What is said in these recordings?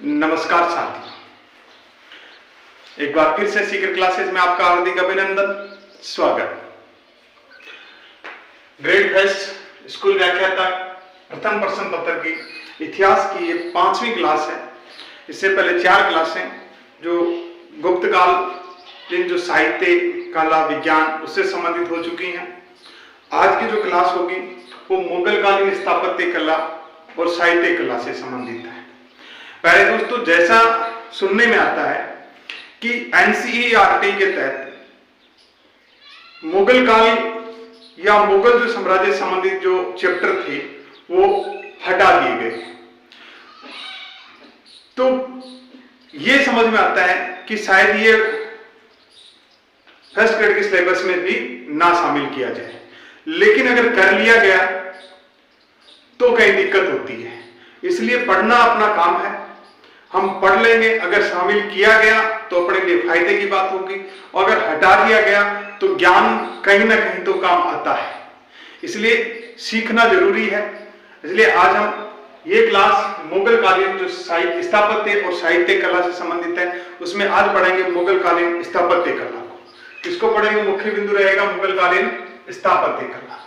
नमस्कार साथियों, एक बार फिर से सीक्रेट क्लासेस में आपका हार्दिक अभिनंदन, स्वागत। ग्रेड फेस्ट स्कूल व्याख्याता प्रथम प्रश्न पत्र की इतिहास की ये 5वीं क्लास है। इससे पहले 4 क्लासें जो गुप्त काल जो साहित्य, कला, विज्ञान उससे संबंधित हो चुकी हैं। आज की जो क्लास होगी वो मुगल कालीन स्थापत्य कला और साहित्य कला से संबंधित है। पहले दोस्तों, जैसा सुनने में आता है कि एनसीईआरटी के तहत मुगल काल या मुगल जो साम्राज्य संबंधित जो चैप्टर थे वो हटा दिए गए, तो ये समझ में आता है कि शायद ये फर्स्ट ग्रेड के सिलेबस में भी ना शामिल किया जाए। लेकिन अगर कर लिया गया तो कई दिक्कत होती है, इसलिए पढ़ना अपना काम है, हम पढ़ लेंगे। अगर शामिल किया गया तो अपने लिए फायदे की बात होगी, और अगर हटा दिया गया तो ज्ञान कहीं ना कहीं तो काम आता है, इसलिए सीखना जरूरी है। इसलिए आज हम ये क्लास मुगल कालीन जो साहित्य, स्थापत्य और साहित्य कला से संबंधित है, उसमें आज पढ़ेंगे मुगल कालीन स्थापत्य कला को। इसको पढ़ेंगे, मुख्य बिंदु रहेगा मुगल कालीन स्थापत्य कला।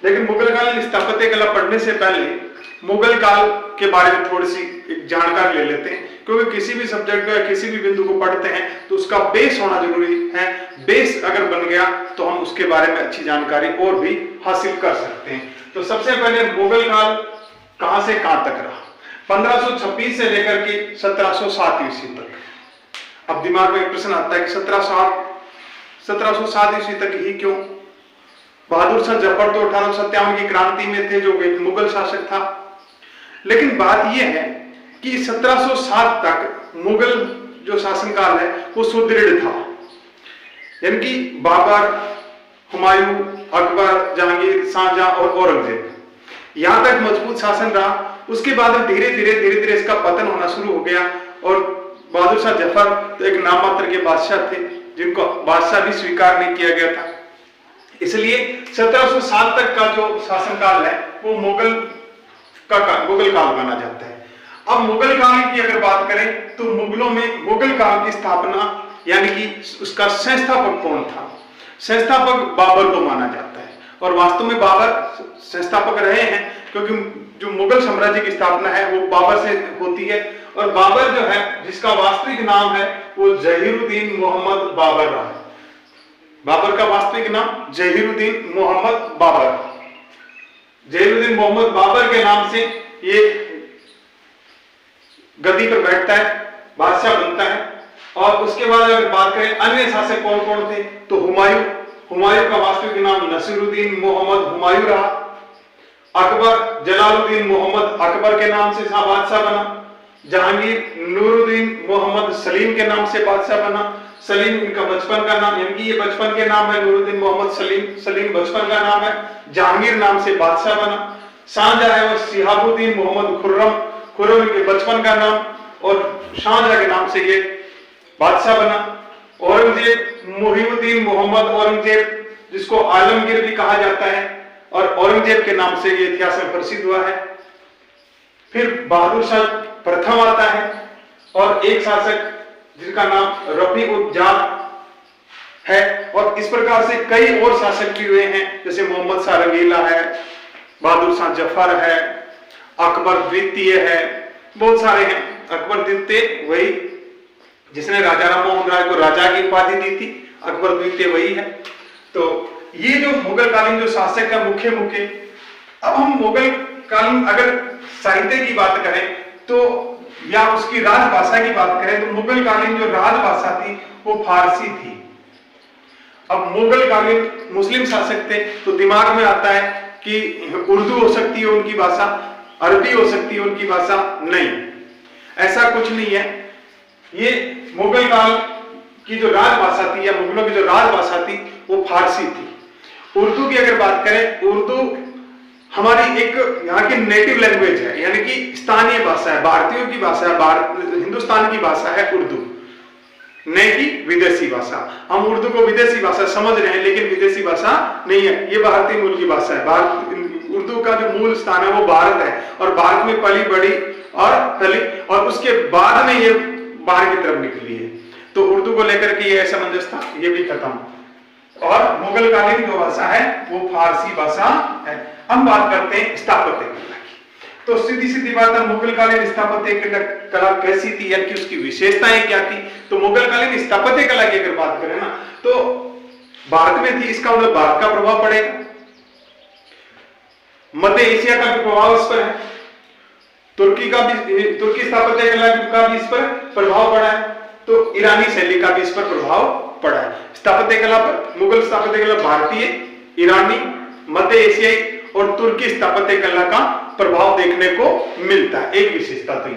लेकिन मुगल कालीन स्थापत्य कला पढ़ने से पहले मुगल काल के बारे में थोड़ी सी एक जानकारी ले लेते हैं, क्योंकि किसी भी सब्जेक्ट को या किसी भी बिंदु को पढ़ते हैं तो उसका बेस होना जरूरी है। बेस अगर बन गया तो हम उसके बारे में अच्छी जानकारी और भी हासिल कर सकते हैं। तो सबसे पहले मुगल काल कहां से कहां तक रहा? 1526 से लेकर के 1707 ईस्वी तक। अब दिमाग में एक प्रश्न आता है कि 1707 ईस्वी तक ही क्यों? बहादुर शाह जफर तो 1857 की क्रांति में थे, जो मुगल शासक था। लेकिन बात यह है कि 1707 तक मुगल जो शासनकाल है वो सुदृढ़ था, यानी कि बाबर, हुमायूं, अकबर, जहांगीर, शाहजहां और औरंगजेब, यहां तक मजबूत शासन रहा। उसके बाद धीरे धीरे इसका पतन होना शुरू हो गया, और बहादुर शाह जफर तो एक नाम मात्र के बादशाह थे, जिनको बादशाह भी स्वीकार नहीं किया गया था। इसलिए 1707 तक का जो शासनकाल है वो मुगल काल माना जाता है। अब मुगल काल की अगर बात करें तो मुगलों में मुगल काल की स्थापना यानी कि उसका संस्थापक कौन था? संस्थापक बाबर को माना जाता है, और वास्तव में बाबर संस्थापक रहे हैं, क्योंकि जो मुगल साम्राज्य की स्थापना है वो बाबर से होती है। और बाबर जो है, जिसका वास्तविक नाम है वो जहीरुद्दीन मोहम्मद बाबर रहा है। बाबर का वास्तविक नाम जहीरुद्दीन मोहम्मद बाबर। जहीरुद्दीन मोहम्मद बाबर के नाम से ये गद्दी पर बैठता है, बादशाह बनता है। और उसके बाद अगर बात करें अन्य शासक कौन कौन थे, तो हुमायूं का वास्तविक नाम नसीरुद्दीन मोहम्मद हुमायूं रहा। अकबर जलालुद्दीन मोहम्मद अकबर के नाम से बादशाह बना। जहांगीर नूरुद्दीन मोहम्मद सलीम के नाम से बादशाह बना। सलीम इनका बचपन का नाम, यानी कि ये बचपन के नाम है नूरुद्दीन मोहम्मद सलीम बचपन का नाम है। जहांगीर नाम से बादशाह बना। शाहजहां है वो शिहाबुद्दीन मोहम्मद खुर्रम इनके बचपन का नाम, और शाहजहां के नाम से ये बादशाह बना। औरंगजेब मुहिउद्दीन मोहम्मद औरंगजेब, जिसको आलमगीर भी कहा जाता है, और औरंगजेब के नाम से ये इतिहास में प्रसिद्ध हुआ है। फिर बहादुर शाह प्रथम आता है, और एक शासक जिनका नाम रफी-उद-दौला है। और इस प्रकार से कई और शासक भी हुए हैं, जैसे मोहम्मद शाह रंगीला है, बहादुर शाह जफर है, अकबर द्वितीय है, बहुत सारे हैं। अकबर द्वितीय वही जिसने राजा राम मोहन राय को राजा की उपाधि दी थी, अकबर द्वितीय वही है। तो ये जो मुगल कालीन जो शासक है मुख्य। अब हम मुगल कालीन अगर साहित्य की बात करें तो, या उसकी राजभाषा की बात करें तो, मुगल कालीन जो राजभाषा थी वो फारसी थी। अब मुगल कालीन मुस्लिम शासक थे, तो दिमाग में आता है कि उर्दू हो सकती है उनकी भाषा, अरबी हो सकती है उनकी भाषा। नहीं, ऐसा कुछ नहीं है। ये मुगल काल की जो राजभाषा थी या मुगलों की जो राजभाषा थी वो फारसी थी। उर्दू की अगर बात करें, उर्दू हमारी एक यहाँ की नेटिव लैंग्वेज है, यानी कि स्थानीय भाषा है, भारतीयों की भाषा है, हिंदुस्तान की भाषा है उर्दू, नहीं कि विदेशी भाषा। हम उर्दू को विदेशी भाषा समझ रहे हैं, लेकिन विदेशी भाषा नहीं है, ये भारतीय मूल की भाषा है। उर्दू का जो मूल स्थान है वो भारत है, और भारत में पली बड़ी और फैली और उसके बाद में ये बाहर की तरफ निकली है। तो उर्दू को लेकर के ये असमंजस था, ये भी खत्म। और मुगल कालीन जो भाषा है वो फारसी भाषा है। हम बात करते हैं स्थापत्य कला की। तो सीधी सीधी बात है, मुगल कालीन स्थापत्य कला कैसी थी, यानी कि उसकी विशेषताएं क्या थी। तो मुगल कालीन स्थापत्य कला की अगर बात करें ना तो भारत में थी, इसका मतलब भारत का प्रभाव पड़ेगा। मध्य एशिया का भी प्रभाव इस पर है, तुर्की स्थापत्य कला का भी इस पर प्रभाव पड़ा है, तो ईरानी शैली का भी इस पर प्रभाव पड़ा है। स्थापत्य कला पर मुगल स्थापत्य कला भारतीय, ईरानी, मध्य एशियाई और तुर्की स्थापत्य कला का प्रभाव देखने को मिलता है। एक विशेषता तो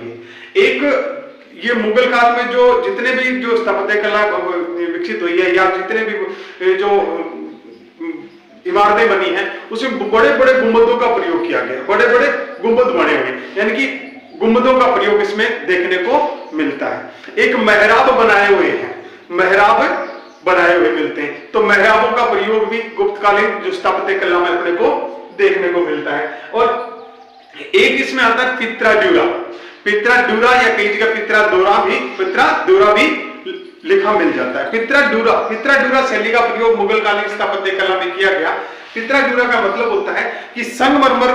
ये मुगल काल में जो जितने भी जो स्थापत्य कला विकसित हुई है या जितने भी जो इमारतें बनी हैं उसमें बड़े बड़े गुंबदों का प्रयोग किया गया, बड़े बड़े गुंबद बने हुए, यानी कि गुंबदों का प्रयोग इसमें देखने को मिलता है। एक मेहराब बनाए हुए हैं, मेहराब बनाए हुए मिलते हैं, तो मेहराबों का प्रयोग भी गुप्तकालीन जो स्थापत्य कला में अपने को देखने को मिलता है। और एक इसमें आता है पित्राडूरा या कई जगह पित्रादोरा भी लिखा मिल जाता है। पित्राडूरा शैली का प्रयोग मुगल कालीन स्थापत्य कला में किया गया। पित्राडूरा का मतलब होता है कि संगमरमर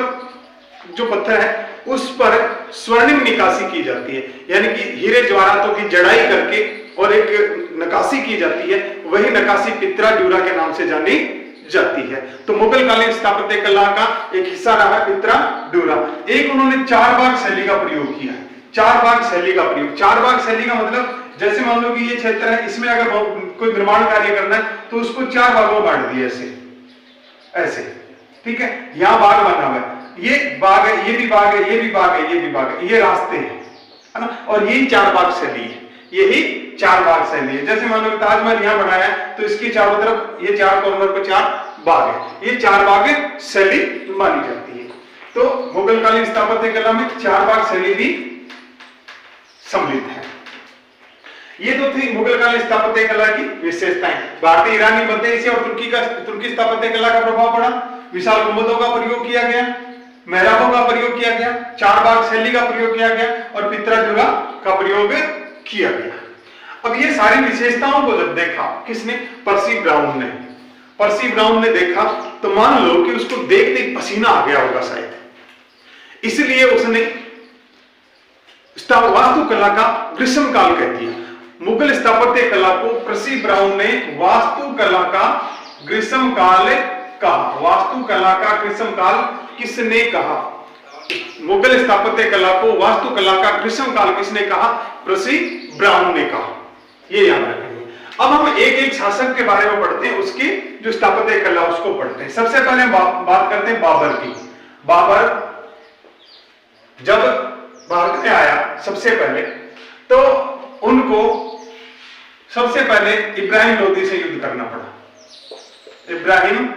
जो पत्थर है उस पर स्वर्णिम निकासी की जाती है, यानी कि हीरे जवाहरातों की जड़ाई करके और एक नकाशी की जाती है, वही नकाशी पित्राडूरा के नाम से जानी जाती है। तो मुगल कालीन स्थापत्य कला का एक हिस्सा रहा है पित्राडूरा। एक उन्होंने चार भाग शैली का प्रयोग किया है। चार भाग शैली का मतलब जैसे मान लो कि ये क्षेत्र है, इसमें अगर कोई निर्माण कार्य करना है तो उसको चार भागों में बांट दिया ऐसे, ठीक है। यहां बाग बना हुआ है, ये बाग है, ये भी बाग है, ये भी बाग है, ये भी बाग है, ये रास्ते हैं, है ना। और यही चार भाग शैली है, यही चार भाग शैली है। जैसे मान लो ताजमहल यहां बनाया है तो इसके चारों तरफ ये चार कॉर्नर पे चार बाग है, ये चार बाग शैली मानी जाती है। तो मुगल कालीन स्थापत्य कला में चार बाग शैली भी सम्मिलित है। ये तो थी मुगल कालीन स्थापत्य कला की विशेषताएं। भारतीय, ईरानी, मध्य एशिया और तुर्की स्थापत्य कला का प्रभाव पड़ा। विशाल गुंबदों का प्रयोग किया गया, मेहराबों का प्रयोग किया गया, चार बाग शैली का प्रयोग किया गया और पित्राडूरा का प्रयोग किया गया। अब ये सारी विशेषताओं को जब देखा किसने, पर्सी ब्राउन ने देखा तो मान लो कि उसको देखते ही पसीना आ गया होगा शायद, इसलिए उसने वास्तुकला का ग्रीष्म काल कह दिया। मुगल स्थापत्य कला को पर्सी ब्राउन ने वास्तुकला का ग्रीष्म काल कहा। वास्तुकला का ग्रीष्म काल किसने कहा? मुगल स्थापत्य कला को वास्तुकला का ग्रीष्म काल किसने कहा? पर्सी ब्राउन ने कहा। ये याद रखेंगे। अब हम एक एक शासक के बारे में पढ़ते हैं, उसकी जो स्थापत्य कला उसको पढ़ते हैं। सबसे पहले बात करते हैं बाबर की। बाबर जब भारत में आया सबसे पहले तो उनको सबसे पहले इब्राहिम लोदी से युद्ध करना पड़ा। इब्राहिम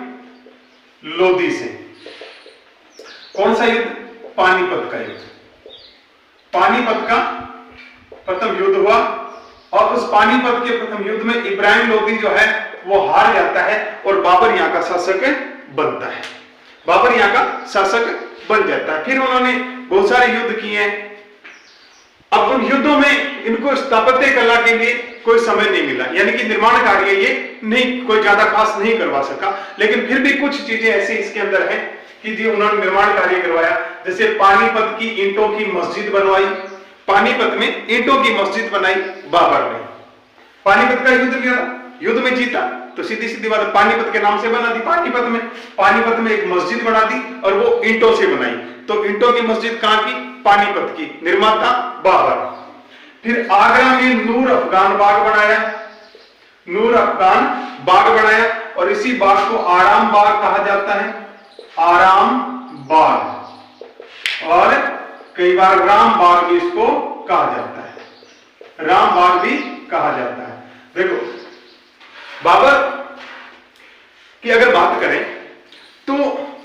लोदी से कौन सा युद्ध? पानीपत का युद्ध। पानीपत का प्रथम युद्ध हुआ और उस पानीपत के प्रथम युद्ध में इब्राहिम लोदी जो है वो हार जाता है और बाबर यहां का शासक बनता है। बाबर यहां का शासक बन जाता है। फिर उन्होंने बहुत सारे युद्ध किए हैं। अब उन युद्धों में इनको स्थापत्य कला के लिए कोई समय नहीं मिला, यानी कि निर्माण कार्य ये नहीं कोई ज्यादा खास नहीं करवा सका, लेकिन फिर भी कुछ चीजें ऐसी इसके अंदर हैं कि जी उन्होंने निर्माण कार्य करवाया। जैसे पानीपत की ईंटों की मस्जिद बनवाई, पानीपत में ईंटों की मस्जिद बनाई बाबर ने। पानीपत का युद्ध लिया, युद्ध में जीता तो सीधी सीधी बात पानीपत के नाम से बना दी। पानीपत में एक मस्जिद बना दी और वो ईंटों से बनाई। तो ईंटों की मस्जिद कहां की? पानीपत की। निर्माता बाबर। फिर आगरा में नूर अफगान बाग बनाया और इसी बाग को आराम बाग कहा जाता है। आराम बाग और कई बार राम बाग भी इसको कहा जाता है। राम बाग भी कहा जाता है। देखो बाबर की अगर बात करें तो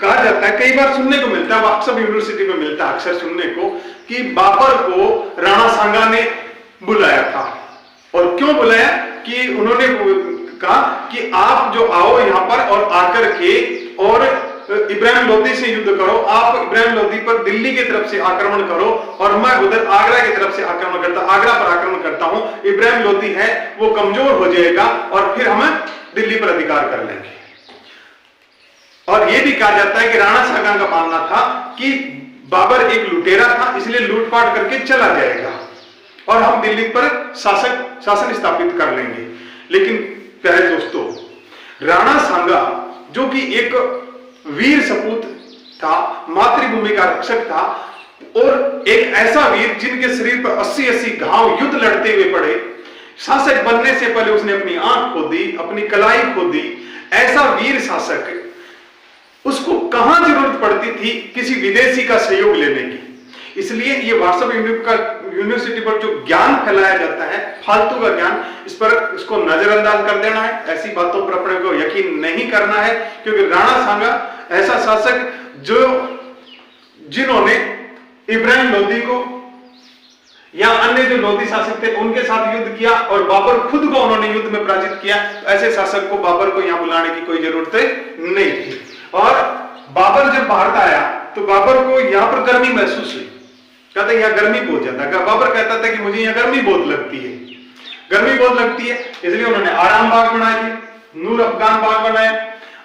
कहा जाता है, कई बार सुनने को मिलता है, सब यूनिवर्सिटी में मिलता है अक्सर सुनने को, कि बाबर को राणा सांगा ने बुलाया था। और क्यों बुलाया? कि उन्होंने कहा कि आप जो आओ यहां पर और आकर के और इब्राहिम लोदी से युद्ध करो, आप इब्राहिम लोदी पर दिल्ली की तरफ से आक्रमण करो और मैं उधर आगरा की तरफ से आगरा पर आक्रमण करता हूं। इब्राहिम लोदी है वो कमजोर हो जाएगा और फिर हम दिल्ली पर अधिकार कर लेंगे। और यह भी कहा जाता है कि राणा सांगा का मानना था कि बाबर एक लुटेरा था, इसलिए लूटपाट करके चला जाएगा और हम दिल्ली पर शासन स्थापित कर लेंगे। लेकिन प्यारे दोस्तों, राणा सांगा जो कि एक वीर सपूत था, मातृभूमि का रक्षक था और एक ऐसा वीर जिनके शरीर पर 80-80 घाव युद्ध लड़ते हुए पड़े, शासक बनने से पहले उसने अपनी आंख खो दी, अपनी कलाई खो दी। ऐसा वीर शासक, उसको कहां जरूरत पड़ती थी किसी विदेशी का सहयोग लेने की। इसलिए ये व्हाट्सएप यूनिवर्सिटी पर जो ज्ञान फैलाया जाता है, फालतू का ज्ञान, इस पर इसको नजरअंदाज कर देना है। ऐसी बातों पर अपने को यकीन नहीं करना है, क्योंकि राणा सांगा ऐसा शासक जिन्होंने इब्राहिम लोदी को या अन्य जो लोदी शासक थे उनके साथ युद्ध किया और बाबर खुद को उन्होंने युद्ध में पराजित किया, तो ऐसे शासक को बाबर को यहां बुलाने की कोई जरूरत नहीं थी। और बाबर जब भारत आया तो बाबर को यहां पर गर्मी महसूस हुई, कहता यहां गर्मी बहुत ज्यादा है। बाबर कहता था कि मुझे यहां गर्मी बहुत लगती है, इसलिए उन्होंने आराम बाग बना दिए, नूर अफगान बाग बनाया।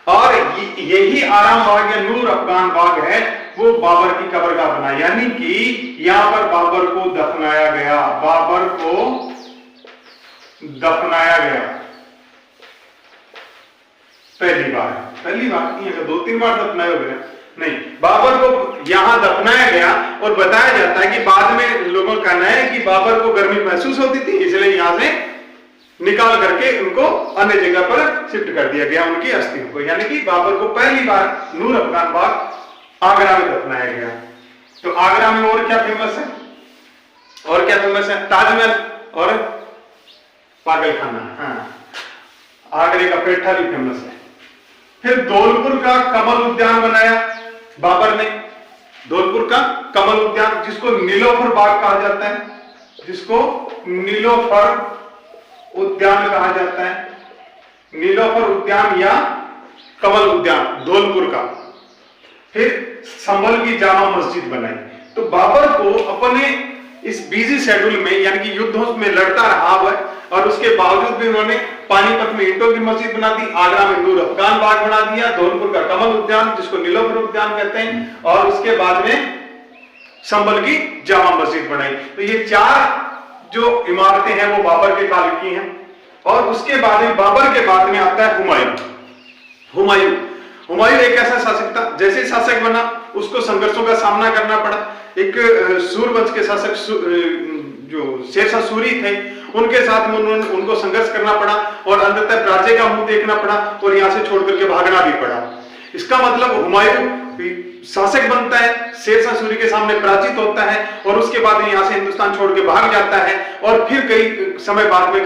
और यही आराम बाग या नूर अफगान बाग है वो बाबर की कब्रगाह बना, यानी कि यहां पर बाबर को दफनाया गया। पहली बार नहीं, 2-3 बार दफनाया हो गया नहीं, बाबर को यहां दफनाया गया। और बताया जाता है कि बाद में लोगों का कहना है कि बाबर को गर्मी महसूस होती थी, इसलिए यहां से निकाल करके उनको अन्य जगह पर शिफ्ट कर दिया गया उनकी अस्थियों को, यानी कि बाबर को पहली बार नूर अफगान बाग आगरा में दफनाया गया। तो आगरा में और क्या फेमस है? ताजमहल और पागलखाना। हाँ, आगरे का पेठा भी फेमस है। फिर धौलपुर का कमल उद्यान बनाया बाबर ने, धौलपुर का कमल उद्यान जिसको नीलोफर बाग कहा जाता है, जिसको नीलोफर उद्यान कहा जाता है, नीलोफर उद्यान या कमल उद्यान धौलपुर का। फिर संभल की जामा मस्जिद बनाई। तो बाबर को अपने इस बिजी शेड्यूल में, यानी कि युद्धों में लड़ता रहा हुआ, और उसके बावजूद भी उन्होंने पानीपत में ईंटों की मस्जिद बना दी, आगरा में नूर अफगान बाग बना दिया, धौलपुर का कमल उद्यान जिसको नीलोफर उद्यान कहते हैं, और उसके बाद में संभल की जामा मस्जिद बनाई। तो ये 4 जो इमारतें हैं वो बाबर के काल की हैं। और उसके बाद में बाबर के बाद में आता है हुमायूं एक ऐसा शासक था, जैसे शासक बना उसको संघर्षों का सामना करना पड़ा। एक सूरवंश के शासक जो शेरशाह सूरी थे उनके साथ में उनको संघर्ष करना पड़ा और अंततः राज्य का मुंह देखना पड़ा और यहां से छोड़ करके भागना भी पड़ा। इसका मतलब हुमायूं शासक बनता है, शेरशाह सूरी के सामने पराजित होता है और उसके बाद यहां से हिंदुस्तान छोड़ के भाग जाता है और फिर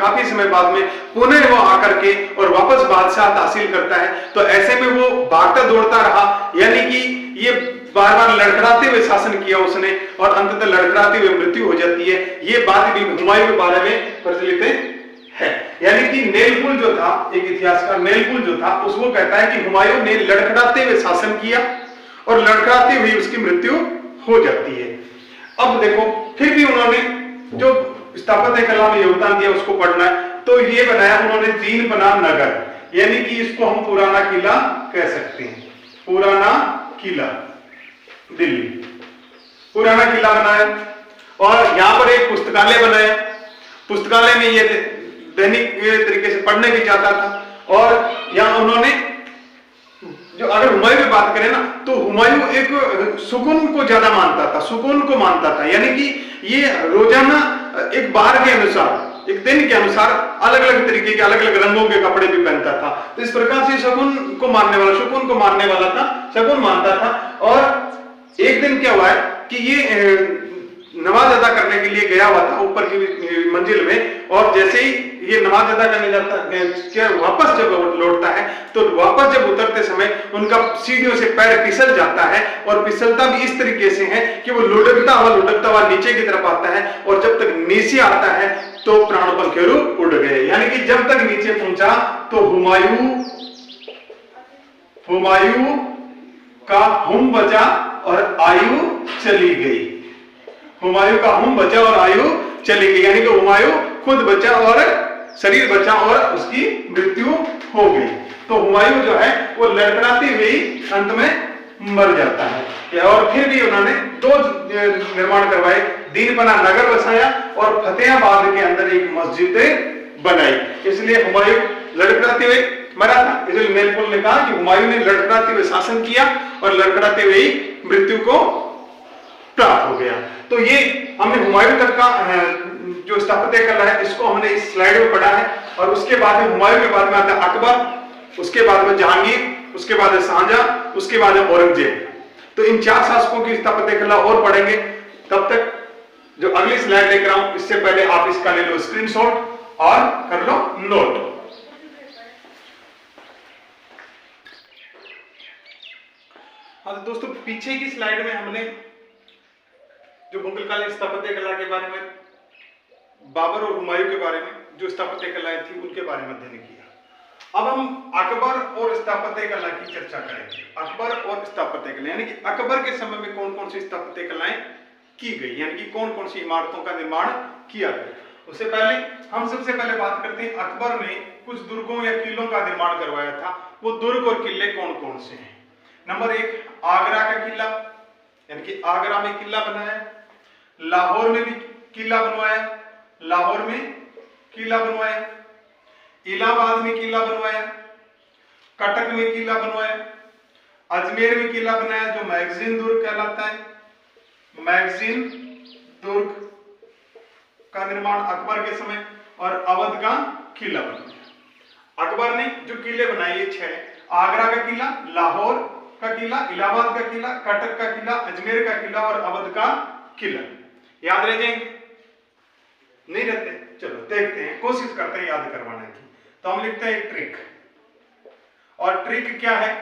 काफी समय बाद में पुनः वो आकर के और वापस बादशाह हासिल करता है। तो ऐसे में वो भागता दौड़ता रहा, यानी कि ये बार बार लड़खड़ाते हुए शासन किया उसने और अंततः लड़खड़ाते हुए मृत्यु हो जाती है। ये बात भी हुमायूं के बारे में प्रचलित है। यानी कि नेलपुल जो था, एक इतिहासकार नेलपुल जो था, उसको कहता है कि हुमायूं ने लड़खड़ाते हुए शासन किया और लड़खड़ाते हुए उसकी मृत्यु हो जाती है। अब देखो, फिर भी उन्होंने जो स्थापत्य कला में योगदान दिया उसको पढ़ना है। तो ये बनाया उन्होंने दीन बना नगर, यानी कि इसको हम पुराना किला कह सकते हैं। पुराना किला दिल्ली, पुराना किला बनाया और यहां पर एक पुस्तकालय बनाया। पुस्तकालय में ये दैनिक तरीके से पढ़ने भी जाता था। और यहां उन्होंने जो, अगर हुमायूं की बात करें ना, तो हुमायूं एक सुकून को ज्यादा मानता था, सुकून को मानता था, यानी कि ये रोजाना एक बार के अनुसार, एक दिन के अनुसार अलग अलग तरीके के अलग अलग रंगों के कपड़े भी पहनता था। तो इस प्रकार से सुकून को मानने वाला था, शगुन मानता था। और एक दिन क्या हुआ है कि ये नमाज अदा करने के लिए गया हुआ था ऊपर की मंजिल में, और जैसे ही ये नमाज अदा करने जाता क्या वापस जब लौटता है तो वापस जब उतरते समय उनका सीढ़ियों से पैर फिसल जाता है और फिसलता भी इस तरीके से है कि वो लुढ़कता हुआ नीचे की तरफ आता है और जब तक नीचे आता है तो प्राण पंखेरु उड़ गए। यानी कि जब तक नीचे पहुंचा तो हुमायूं का हुम बचा और आयु चली गई। हुमायूं का हुम बचा और आयु चली गई, यानी कि हुमायूं खुद बचा और शरीर बचा और उसकी मृत्यु हो गई। तो हुमायूं जो है वो लड़खड़ाती हुई अंत में मर जाता है। और फिर भी उन्होंने दो निर्माण करवाए, दीनपना नगर बसाया और फतेहाबाद के अंदर एक मस्जिद बनाई। इसलिए हुमायूं लड़खड़ाते हुए मरा था। इसलिए मेलपुल ने कहा कि हुमायूं ने लड़खड़ाते हुए शासन किया और लड़खड़ाते हुए मृत्यु को प्राप्त हो गया। तो ये हमने हुमायूं तक का जो स्थापत्य कला है इसको हमने इस स्लाइड में पढ़ा है। और उसके बाद में हुमायूं के बाद में आता है अकबर, उसके बाद में जहांगीर, उसके बाद है शाहजहां, उसके बाद है औरंगजेब। तो इन 4 शासकों की स्थापत्य कला और पढ़ेंगे। तब तक जो अगली स्लाइड लेकर आऊं इससे पहले आप इसका ले लो स्क्रीनशॉट और कर लो नोट। हाँ तो दोस्तों, पीछे की स्लाइड में हमने जो मुगल कालीन स्थापत्य कला के बारे में, बाबर और हुमायूं के बारे में जो स्थापत्य कलाएं थी उनके बारे में अध्ययन किया। अब हम अकबर और स्थापत्य कला की चर्चा करेंगे। अकबर और स्थापत्य कला यानी कि अकबर के समय में कौन कौन सी स्थापत्य कलाएं की गई, यानी कि कौन कौन सी इमारतों का निर्माण किया गया। उससे पहले हम सबसे पहले बात करते हैं अकबर ने कुछ दुर्गों या किलों का निर्माण करवाया था। वो दुर्ग और किले कौन कौन से हैं? नंबर 1 आगरा का किला, यानी कि आगरा में किला बनाया। लाहौर में भी किला बनवाया, लाहौर में किला बनवाया। इलाहाबाद में किला बनवाया, कटक में किला बनवाया, अजमेर में किला बनाया जो मैगजीन दुर्ग कहलाता है। मैगजीन दुर्ग का निर्माण अकबर के समय, और अवध का किला बनवाया। अकबर ने जो किले बनाए ये 6, आगरा का किला, लाहौर का किला, इलाहाबाद का किला, कटक का किला, अजमेर का किला और अवध का किला। याद रह जाएंगे? नहीं रहते? चलो देखते हैं, कोशिश करते हैं याद करवाने की। तो हम लिखते हैं ट्रिक, और ट्रिक क्या है?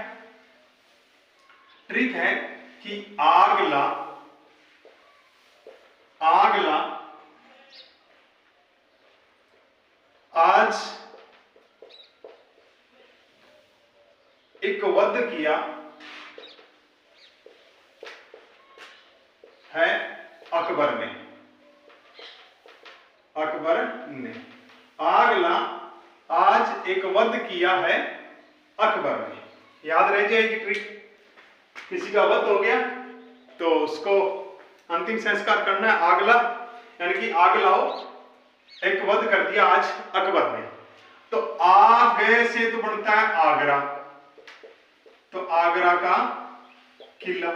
ट्रिक है कि आगला आज एक वध किया है अकबर ने। आगला आज एक वध किया है अकबर ने। याद रह जाएगी ट्रिक। किसी का वध हो गया तो उसको अंतिम संस्कार करना है। आगला यानी कि आगलाओ एक वध कर दिया आज अकबर ने। तो आगे से तो बनता है आगरा, तो आगरा का किला।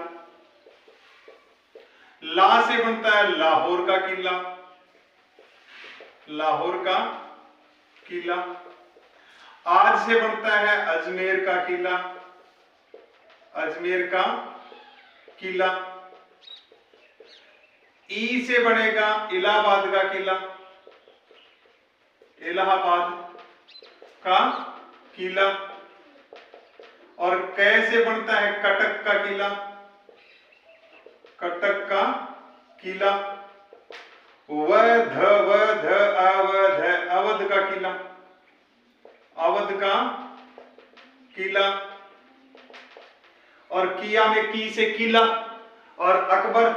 ला से बनता है लाहौर का किला, लाहौर का किला। आज से बनता है अजमेर का किला, अजमेर का किला। ई से बनेगा इलाहाबाद का किला, इलाहाबाद का किला। और कै से बनता है कटक का किला, कटक का किला। वध अवध, अवध का किला, अवध का किला। और किया में की से किला। और अकबर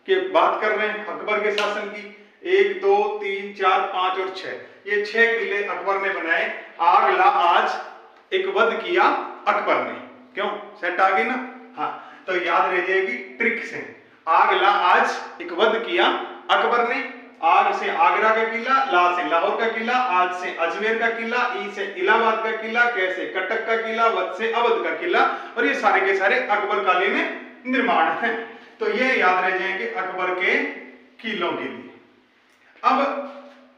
के बात कर रहे हैं, अकबर के शासन की 1 2 3 4 5 और 6, ये 6 किले अकबर ने बनाए। आगला आज एक वध किया अकबर ने। क्यों? सेट आ गई ना? हाँ, तो याद रह जाएगी ट्रिक से। आगला आज एक वध किया अकबर ने। आग से आगरा का किला, ला से लाहौर का किला, आज से अजमेर का किला, ई से इलाहाबाद का किला, कै से कटक का किला, वध से अवध का किला। और ये सारे के सारे अकबर कालीन निर्माण है। तो ये याद रह जाएंगे अकबर के किलों के लिए। अब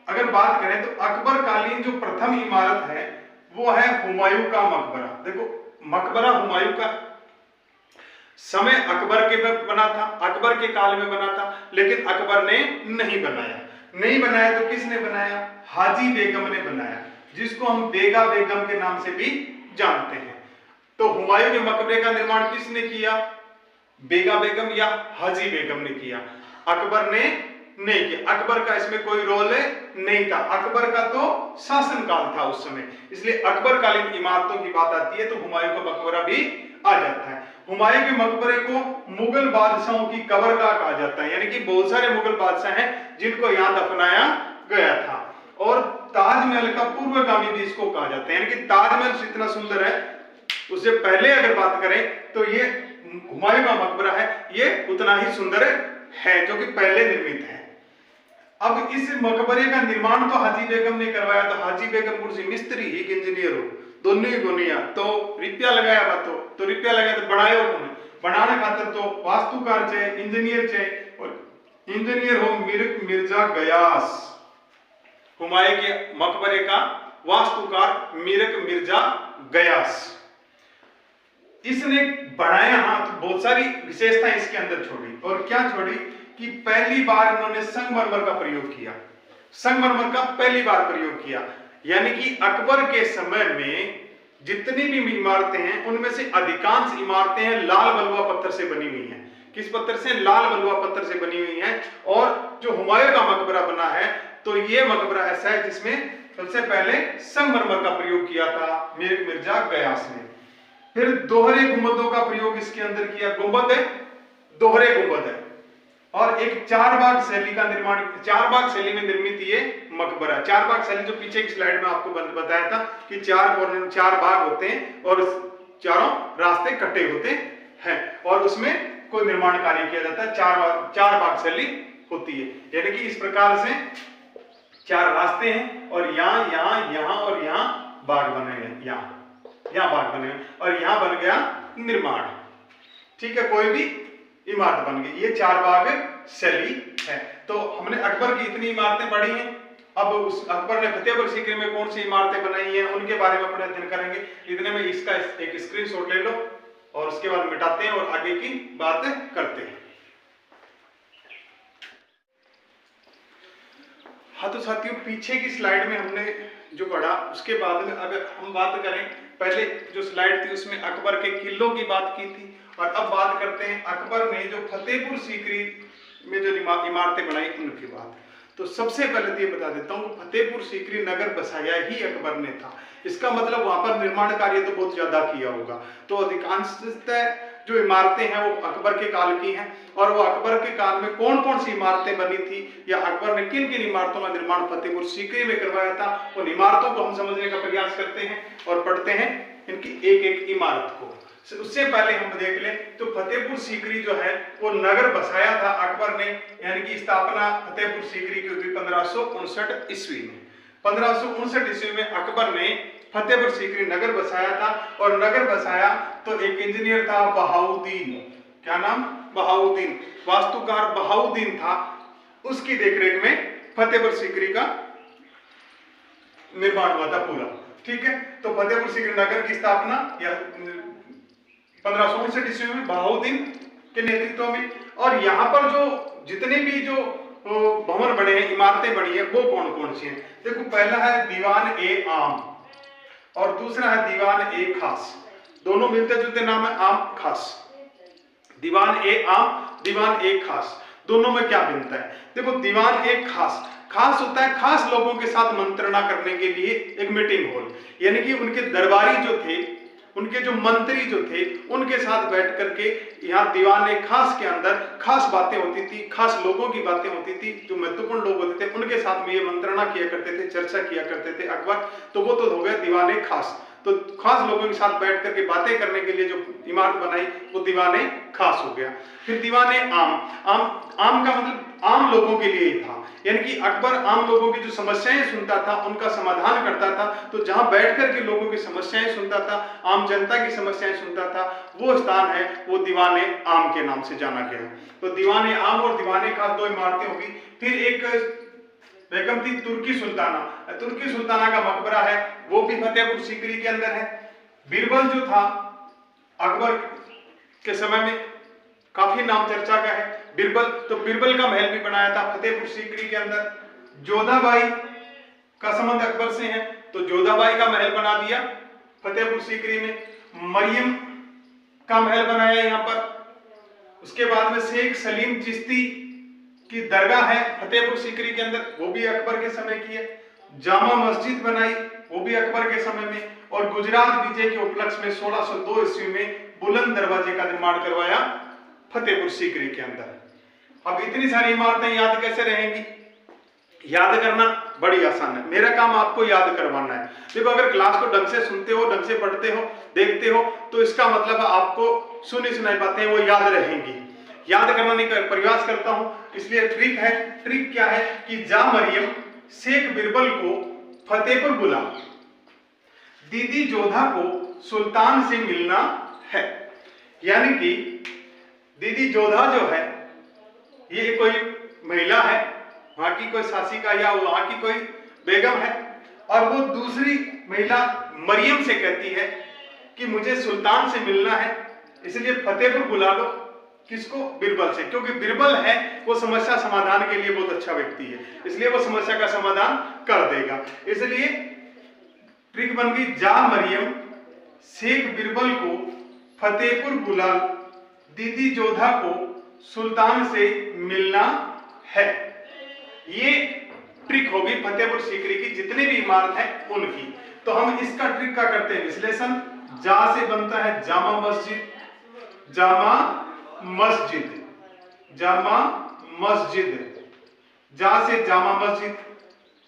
अगर बात करें तो अकबर कालीन जो प्रथम इमारत है वो है हुमायूं का मकबरा। देखो, मकबरा हुमायूं का समय अकबर के में बना था, अकबर के काल में बना था, लेकिन अकबर ने नहीं बनाया। नहीं बनाया तो किसने बनाया? हाजी बेगम ने बनाया, जिसको हम बेगा बेगम के नाम से भी जानते हैं। तो हुमायूं के मकबरे का निर्माण किसने किया? बेगा बेगम या हाजी बेगम ने किया, अकबर ने नहीं किया। अकबर का इसमें कोई रोल नहीं था, अकबर का तो शासन काल था उस समय। इसलिए अकबर कालीन इमारतों की बात आती है तो हुमायूं का मकबरा भी आ जाता है। हुमायूं के मकबरे को मुगल बादशाहों की कबरगाह कहा जाता है, यानी कि बहुत सारे मुगल बादशाह हैं जिनको यहाँ दफनाया गया था। और ताजमहल का पूर्वगामी भी इसको कहा जाता है, यानी कि ताजमहल इतना सुंदर है, उससे पहले अगर बात करें तो ये हुमायूं का मकबरा है, ये उतना ही सुंदर है जो कि पहले निर्मित है। अब इस मकबरे का निर्माण तो हाजी बेगम ने करवाया, तो हाजी बेगम कुछ मिस्त्री ही इंजीनियर हो, दोनों ही गुनिया तो रुपया लगाया बातो, तो रुपया लगाया तो बनायो कौन, बनाने खातर तो वास्तुकार चाहिए, इंजीनियर चाहिए, और इंजीनियर हो मिर्जा गयास। हुमायूं के मकबरे का वास्तुकार मिर्जा गयास, इसने बनाया। हाँ, तो बहुत सारी विशेषताएं इसके अंदर छोड़ी, और क्या छोड़ी कि पहली बार उन्होंने संगमरमर का प्रयोग किया, संगमरमर का पहली बार प्रयोग किया, यानी कि अकबर के समय में जितनी भी इमारतें हैं उनमें से अधिकांश इमारतें हैं लाल बलुआ पत्थर से बनी हुई हैं। किस पत्थर से? लाल बलुआ पत्थर से बनी हुई हैं। और जो हुमायूं का मकबरा बना है तो ये मकबरा ऐसा है जिसमें सबसे पहले संगमरमर का प्रयोग किया था मिर्जा गयास ने। फिर दोहरे गुंबदों का प्रयोग इसके अंदर किया, गुंबद है, दोहरे गुंबद है, और एक चार बाग शैली का निर्माण, चार बाग शैली में निर्मित ये मकबरा। चार बाग शैली जो पीछे की स्लाइड में आपको बताया था कि चार बाग होते हैं और चारों रास्ते कटे होते हैं, और उसमें कोई निर्माण कार्य किया जाता है, चार बाग शैली होती है, यानी कि इस प्रकार से चार रास्ते हैं, और यहाँ और यहाँ बाग बने हैं, यहाँ बाग बने हैं, और यहाँ बन गया निर्माण। ठीक है, कोई भी इमारत बन गई, ये चार बाग शैली है। तो हमने अकबर की इतनी इमारतें पढ़ी हैं। अब उस अकबर ने फतेहपुर सीकरी में कौन सी इमारतें बनाई हैं उनके बारे में अपने अध्ययन करेंगे। इतने में इसका एक स्क्रीनशॉट ले लो और उसके बाद मिटाते हैं और आगे की बात करते हैं। हाँ तो साथियों, पीछे की स्लाइड में हमने जो पढ़ा उसके बाद में अगर हम बात करें, पहले जो स्लाइड थी उसमें अकबर के किलों की बात की थी, और अब बात करते हैं अकबर ने जो फतेहपुर सीकरी में जो इमारतें बनाई उनकी बात। तो सबसे पहले तो ये बता देता हूँ कि फतेहपुर सीकरी नगर बसाया ही अकबर ने था। इसका मतलब वहां पर निर्माण कार्य तो बहुत ज्यादा किया होगा। तो अधिकांशतः जो इमारतें हैं वो अकबर के काल की हैं, और वो अकबर के काल में कौन कौन सी इमारतें बनी थी या अकबर ने किन किन इमारतों का निर्माण फतेहपुर सीकरी में करवाया था, उन इमारतों को हम समझने का प्रयास करते हैं और पढ़ते हैं इनकी एक एक इमारत को। उससे पहले हम देख लें तो फतेहपुर सीकरी जो है वो नगर बसाया था अकबर ने, यानी कि स्थापना फतेहपुर सीकरी की हुई 1559 ईस्वी में। 1559 ईस्वी में अकबर ने फतेहपुर सीकरी नगर बसाया था, और नगर बसाया तो एक इंजीनियर था बहाउद्दीन, क्या नाम? बहाउद्दीन, वास्तुकार बहाउद्दीन था, उसकी देखरेख में फतेहपुर सीकरी का निर्माण हुआ था पूरा। ठीक है, तो फतेहपुर सीकरी नगर की स्थापना या 1559 ईस्वी में बहाउद्दीन के नेतृत्व में। और यहाँ पर जो जितने भी जो भवन बने हैं, इमारतें बनी है, वो कौन कौन सी हैं? देखो, पहला है दीवान ए आम और दूसरा है दीवान ए खास। दोनों मिलते जुलते नाम है, आम खास। दीवान ए आम, दीवान ए खास, दोनों में क्या भिन्नता है? देखो, दीवान ए खास, खास होता है खास लोगों के साथ मंत्रणा करने के लिए एक मीटिंग हॉल, यानी कि उनके दरबारी जो थे, उनके जो मंत्री जो थे, उनके साथ बैठ करके यहाँ दीवान ए खास के अंदर खास बातें होती थी, खास लोगों की बातें होती थी, जो महत्वपूर्ण लोग होते थे उनके साथ में ये मंत्रणा किया करते थे, चर्चा किया करते थे अकबर। तो वो तो हो गया दीवान ए खास। तो खास लोगों के साथ बैठ करके बातें करने के लिए जो इमारत बनाई वो दीवान ए खास हो गया। फिर दीवान ए आम, आम का मतलब आम लोगों के लिए ही था, यानी कि अकबर आम लोगों की जो समस्याएं सुनता था, उनका समाधान करता था। तो जहां बैठ करके लोगों की समस्याएं सुनता था, आम जनता की समस्याएं सुनता था, वो स्थान है वो दीवान ए आम के नाम से जाना गया। तो दीवान ए आम और दीवान ए खास दो इमारतें होगी। फिर एक बेगम थी तुर्की सुल्ताना, तुर्की सुल्ताना का मकबरा है, वो भी फतेहपुर सीकरी के अंदर है। बीरबल जो था अकबर के समय में काफी नाम चर्चा का है बीरबल, तो बीरबल का महल भी बनाया था फतेहपुर सीकरी के अंदर। जोधाबाई का संबंध अकबर से है, तो जोधाबाई का महल बना दिया फतेहपुर सीकरी में। मरियम का महल बनाया यहाँ पर। उसके बाद में शेख सलीम चिश्ती की दरगाह है फतेहपुर सीकरी के अंदर, वो भी अकबर के समय की है। जामा मस्जिद बनाई, वो भी अकबर के समय में। और गुजरात विजय के उपलक्ष्य में 1602 ईस्वी में बुलंद दरवाजे का निर्माण करवाया फतेहपुर सीकरी के अंदर। अब इतनी सारी इमारतें याद कैसे रहेंगी? याद करना बड़ी आसान है, मेरा काम आपको याद करवाना है। देखो अगर क्लास को ढंग से सुनते हो, ढंग से पढ़ते हो, देखते हो, तो इसका मतलब आपको सुनी सुनाई बातें वो याद रहेंगी। याद करने का प्रयास करता हूं, इसलिए ट्रिक है। ट्रिक क्या है कि जा मरियम शेख बिरबल को फतेहपुर बुला, दीदी जोधा को सुल्तान से मिलना है। यानी कि दीदी जोधा जो है ये कोई महिला है, वहां की कोई शासिका या वहां की कोई बेगम है, और वो दूसरी महिला मरियम से कहती है कि मुझे सुल्तान से मिलना है, इसलिए फतेहपुर बुला लो। किसको? बिरबल से, क्योंकि बिरबल है वो समस्या समाधान के लिए बहुत अच्छा व्यक्ति है, इसलिए वो समस्या का समाधान कर देगा। इसलिए ट्रिक बन गई, जा मरियम शेख बिरबल को फतेहपुर बुला, दीदी जोधा को सुल्तान से मिलना है। ये ट्रिक होगी फतेहपुर सीकरी की जितनी भी इमारत है उनकी। तो हम इसका ट्रिक का करते हैं विश्लेषण। जा से बनता है जामा मस्जिद, जामा मस्जिद, जामा मस्जिद, जा से जामा मस्जिद,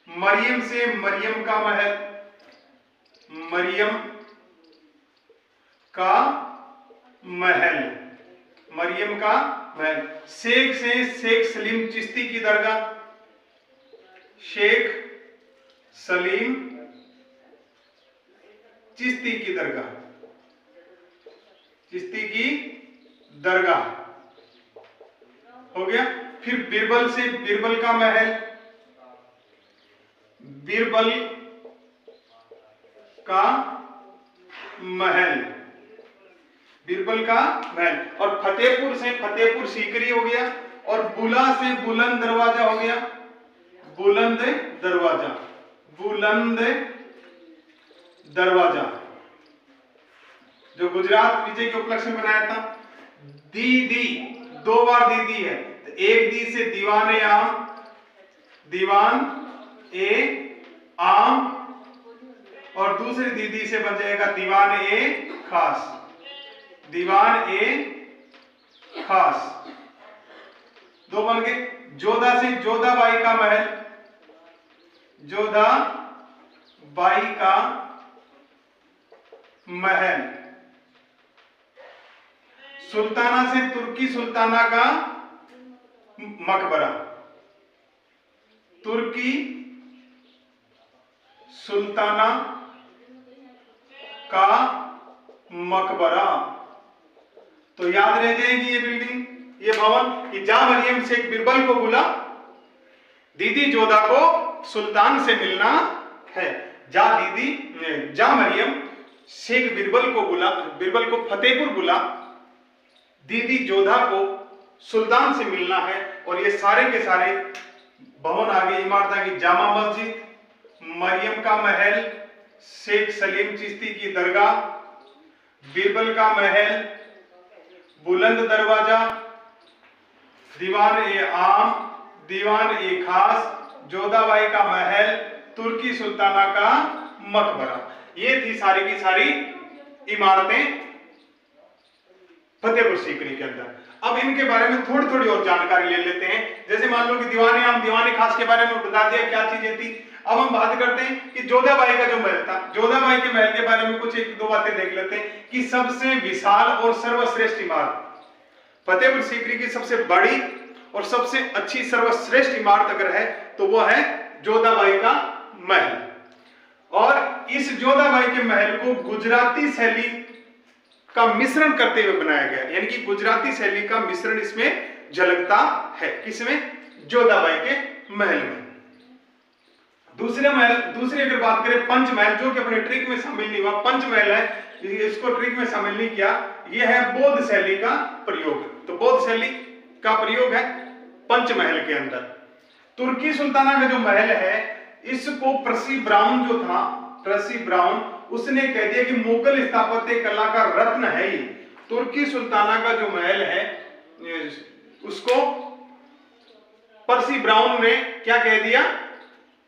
मरियम से मरियम का महल, मरियम का महल, मरियम का महल, शेख से शेख सलीम चिश्ती की दरगाह, शेख सलीम चिश्ती की दरगाह, चिश्ती की दरगाह हो गया। फिर बिरबल से बिरबल का महल, बिरबल का महल, बिरबल का महल, और फतेहपुर से फतेहपुर सीकरी हो गया, और बुला से बुलंद दरवाजा हो गया, बुलंद दरवाजा, बुलंद दरवाजा जो गुजरात विजय के उपलक्ष्य में बनाया था। दीदी, दो बार दीदी है, तो एक दी से दीवान ए आम, दीवान ए आम, और दूसरी दीदी से बन जाएगा दीवान ए खास, दीवान ए खास, दो बन गए। जोधा से जोधा बाई का महल, जोधा बाई का महल, सुल्ताना से तुर्की सुल्ताना का मकबरा, तुर्की सुल्ताना का मकबरा। तो याद रह जाएगी ये बिल्डिंग, ये भवन, कि जा मरियम शेख बिरबल को बुला, दीदी जोधा को सुल्तान से मिलना है। जा मरियम शेख बिरबल को बुला, बिरबल को फतेहपुर बुला, दीदी जोधा को सुल्तान से मिलना है। और ये सारे के सारे भवन आगे इमारत आगे, जामा मस्जिद, मरियम का महल, शेख सलीम चिश्ती की दरगाह, बिरबल का महल, बुलंद दरवाजा, दीवान ए आम, दीवान ए खास, जोधाबाई का महल, तुर्की सुल्ताना का मकबरा। ये थी सारी की सारी इमारतें फतेहपुर सीकरी के अंदर। अब इनके बारे में थोड़ी थोड़ी और जानकारी ले लेते हैं। जैसे मान लो कि दीवान आम, दीवान खास के बारे में बता दिया क्या चीजें थी। अब हम बात करते हैं कि जोधाबाई का जो महल था, जोधाबाई के महल के बारे में कुछ एक दो बातें देख लेते हैं कि सबसे विशाल और सर्वश्रेष्ठ इमारत, फतेहपुर सीकरी की सबसे बड़ी और सबसे अच्छी सर्वश्रेष्ठ इमारत अगर है तो वो है जोधाबाई का महल। और इस जोधाबाई के महल को गुजराती शैली का मिश्रण करते हुए बनाया गया, यानी कि गुजराती शैली का मिश्रण इसमें झलकता है। किसमें? जोधाबाई के महल में। दूसरी अगर बात करें पंचमहल, जो कि अपने ट्रिक में शामिल नहीं हुआ, पंचमहल है, इसको ट्रिक में शामिल नहीं किया, यह है बौद्ध शैली का प्रयोग। तो बौद्ध शैली का प्रयोग है पंचमहल के अंदर। तुर्की सुल्ताना का जो महल है, इसको पर्सी ब्राउन जो था, पर्सी ब्राउन, उसने कह दिया कि मुगल स्थापत्य कला का रत्न है ये। तुर्की सुल्ताना का जो महल है उसको पर्सी ब्राउन ने क्या कह दिया?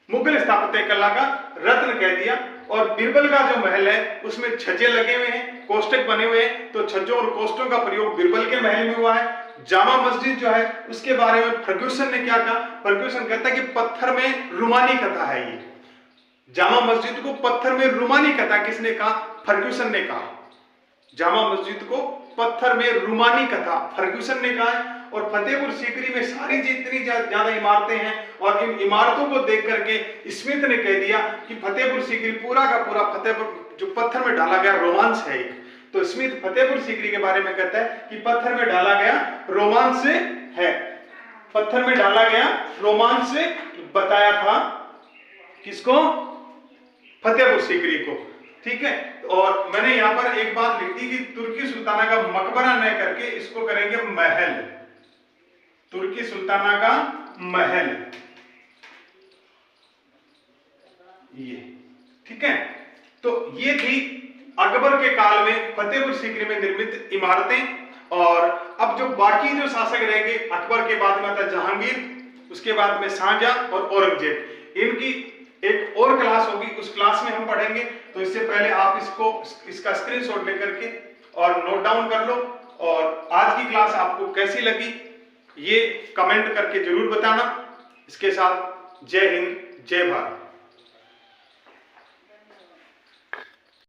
मुगल स्थापत्य कला का रत्न कह दिया। और बीरबल का जो महल है उसमें छज्जे लगे हुए हैं, कोष्टक बने हुए हैं, तो छज्जों और कोष्टकों का प्रयोग बीरबल के महल में हुआ है। जामा मस्जिद जो है उसके बारे में फर्ग्यूसन ने क्या कहा? फर्ग्यूसन कहता है कि पत्थर में रुमानी कथा है। ये जामा मस्जिद को पत्थर में रुमानी कथा किसने कहा? फर्ग्यूसन ने कहा। जामा मस्जिद को पत्थर में रुमानी कथा फर्ग्यूसन ने कहा है। और फतेहपुर सीकरी में सारी जितनी ज्यादा इमारतें हैं और इन इमारतों को देख करके स्मिथ ने कह दिया कि फतेहपुर सीकरी पूरा का पूरा फतेहपुर जो पत्थर में डाला गया रोमांस है एक। तो स्मिथ फतेहपुर सीकरी के बारे में कहता है कि पत्थर में डाला गया रोमांस है, पत्थर में डाला गया रोमांस से बताया था किसको? फतेहपुर सीकरी को। ठीक है, और मैंने यहां पर एक बात लिख दी कि तुर्की सुल्ताना का मकबरा न करके इसको करेंगे महल, तुर्की सुल्ताना का महल, ये। ठीक है, तो ये थी अकबर के काल में फतेहपुर सीकरी में निर्मित इमारतें। और अब जो बाकी जो शासक रहेंगे अकबर के बाद में आता जहांगीर, उसके बाद में शाहजहां और औरंगजेब, इनकी एक और क्लास होगी, उस क्लास में हम पढ़ेंगे। तो इससे पहले आप इसका स्क्रीनशॉट लेकर के और नोट डाउन कर लो। और आज की क्लास आपको कैसी लगी ये कमेंट करके जरूर बताना। इसके साथ जय हिंद, जय भारत।